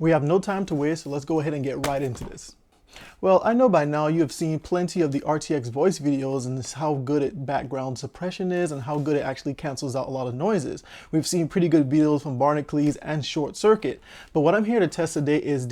We have no time to waste, so let's go ahead and get right into this. Well, I know by now you have seen plenty of the RTX Voice videos and this how good background suppression is and how good it actually cancels out a lot of noises. We've seen pretty good videos from Barnacules and Short Circuit. But what I'm here to test today is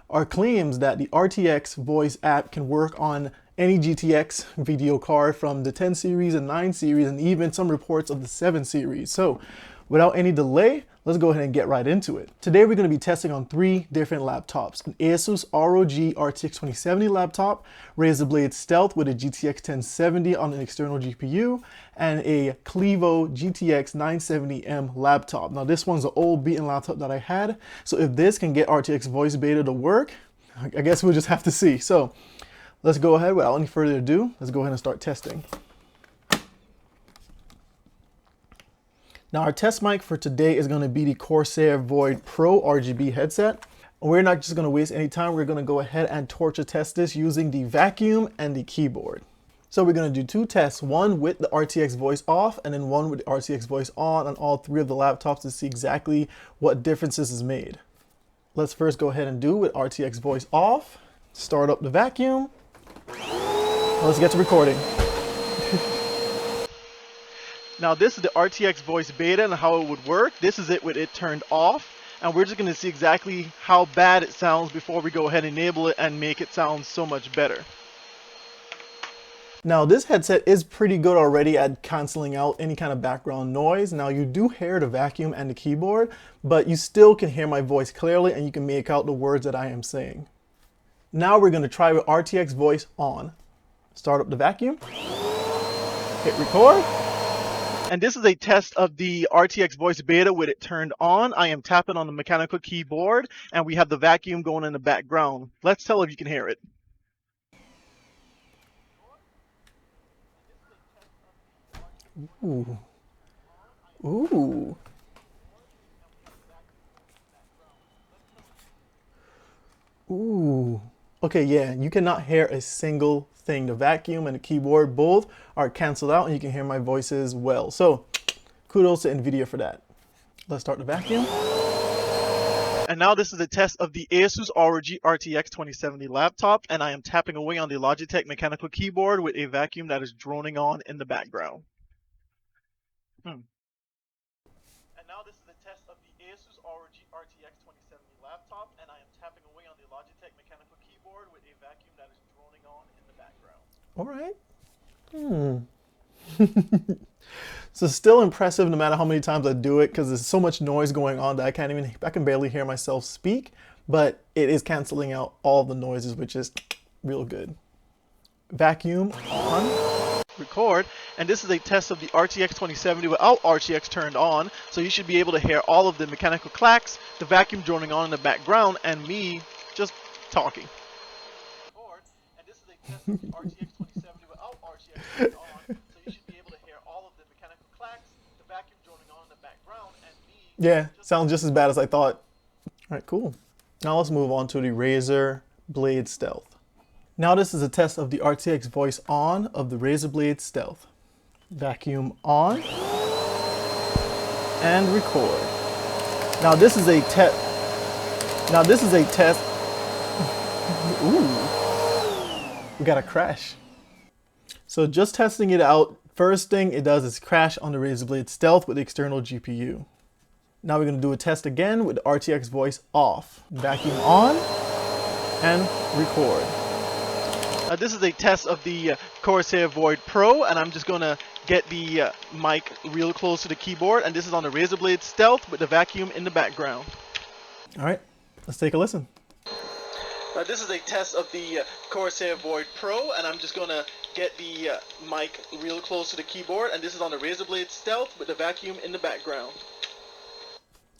our claims that the RTX Voice app can work on any GTX video card from the 10 series and 9 series and even some reports of the 7 series. So without any delay, let's go ahead and get right into it. Today we're going to be testing on 3 different laptops: an Asus ROG RTX 2070 laptop, Razer Blade Stealth with a GTX 1070 on an external GPU, and a Clevo GTX 970M laptop. Now this one's an old beaten laptop that I had, so if this can get RTX Voice Beta to work, I guess we'll just have to see. So let's go ahead, without any further ado, let's go ahead and start testing. Now our test mic for today is going to be the Corsair Void Pro RGB headset. We're not just going to waste any time, we're going to go ahead and torture test this using the vacuum and the keyboard. So we're going to do 2 tests, one with the RTX Voice off and then one with the RTX Voice on all 3 of the laptops to see exactly what differences is made. Let's first go ahead and do with RTX Voice off, start up the vacuum. Let's get to recording. Now this is the RTX Voice Beta and how it would work. This is it with it turned off, and we're just going to see exactly how bad it sounds before we go ahead and enable it and make it sound so much better. Now this headset is pretty good already at canceling out any kind of background noise. Now you do hear the vacuum and the keyboard, but you still can hear my voice clearly and you can make out the words that I am saying. Now we're going to try with RTX Voice on. Start up the vacuum, hit record. And this is a test of the RTX Voice Beta with it turned on. I am tapping on the mechanical keyboard and we have the vacuum going in the background. Let's tell if you can hear it. Ooh. Ooh. Ooh. Okay, yeah, you cannot hear a single thing. The vacuum and the keyboard both are canceled out and you can hear my voices well. So kudos to NVIDIA for that. Let's start the vacuum. And now this is a test of the Asus ROG RTX 2070 laptop, and I am tapping away on the Logitech mechanical keyboard with a vacuum that is droning on in the background. And now this is a test of the Asus ROG RTX 2070 laptop, and I am tapping away on the Logitech mechanical keyboard with a vacuum that is droning on in the background. All right. So still impressive no matter how many times I do it, because there's so much noise going on that I can barely hear myself speak, but it is canceling out all the noises, which is real good. Vacuum on, record, and this is a test of the RTX 2070 without RTX turned on, so you should be able to hear all of the mechanical clacks, the vacuum droning on in the background, and me just talking. And this is a test of the RTX 2070 without RTX turned on, so you should be able to hear all of the mechanical clacks, the vacuum droning on in the background, and me. Yeah, sounds just as bad as I thought. All right, cool. Now let's move on to the Razer Blade Stealth. Now this is a test of the RTX Voice on of the Razer Blade Stealth. Vacuum on and record. Now this is a test. Ooh, we got a crash. So just testing it out, first thing it does is crash on the Razer Blade Stealth with the external GPU. Now we're going to do a test again with the RTX Voice off. Vacuum on and record. This is a test of the Corsair Void Pro, and I'm just going to get the mic real close to the keyboard, and this is on the Razer Blade Stealth with the vacuum in the background. All right, let's take a listen. This is a test of the Corsair Void Pro, and I'm just going to get the mic real close to the keyboard, and this is on the Razer Blade Stealth with the vacuum in the background.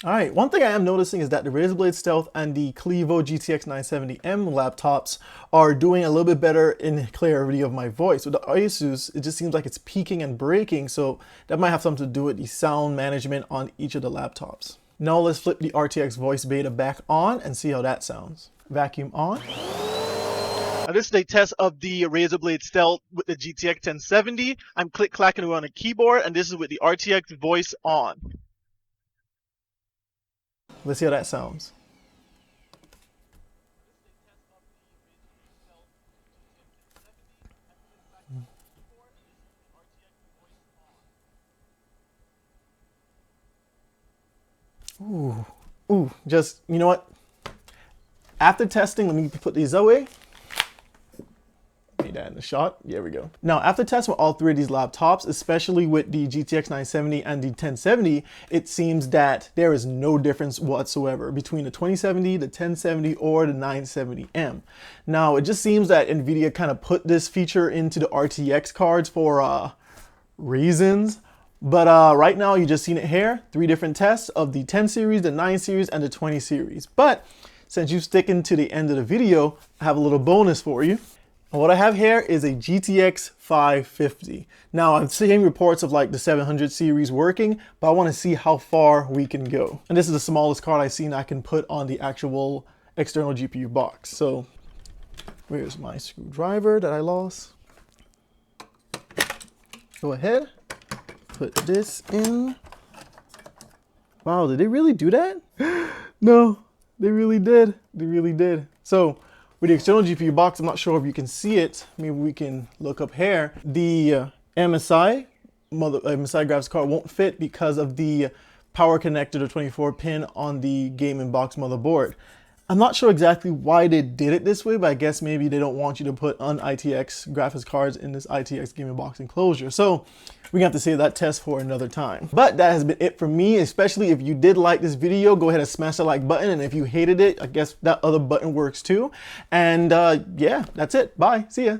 All right, one thing I am noticing is that the Razer Blade Stealth and the Clevo GTX 970M laptops are doing a little bit better in clarity of my voice. With the Asus, it just seems like it's peaking and breaking, so that might have something to do with the sound management on each of the laptops. Now let's flip the RTX Voice Beta back on and see how that sounds. Vacuum on. This is a test of the Razer Blade Stealth with the GTX 1070. I'm click-clacking away on the keyboard, and this is with the RTX Voice on. Let's see how that sounds. Ooh, just, you know what? After testing, let me put these away. Need that in the shot. There we go. Now, after testing with all three of these laptops, especially with the GTX 970 and the 1070, it seems that there is no difference whatsoever between the 2070, the 1070, or the 970M. Now, it just seems that NVIDIA kind of put this feature into the RTX cards for reasons. But right now, you just seen it here. 3 different tests of the 10 series, the 9 series, and the 20 series. But since you're sticking to the end of the video, I have a little bonus for you. And what I have here is a GTX 550. Now, I'm seeing reports of like the 700 series working, but I want to see how far we can go. And this is the smallest card I've seen I can put on the actual external GPU box. So where's my screwdriver that I lost? Go ahead, put this in. Wow, did they really do that? No, they really did. They really did. So with the external GPU box, I'm not sure if you can see it. Maybe we can look up here. The MSI graphics card won't fit because of the power connector to 24 pin on the gaming box motherboard. I'm not sure exactly why they did it this way, but I guess maybe they don't want you to put non-RTX graphics cards in this RTX gaming box enclosure. So we're gonna have to save that test for another time. But that has been it for me, especially if you did like this video, go ahead and smash the like button. And if you hated it, I guess that other button works too. And yeah, that's it. Bye, see ya.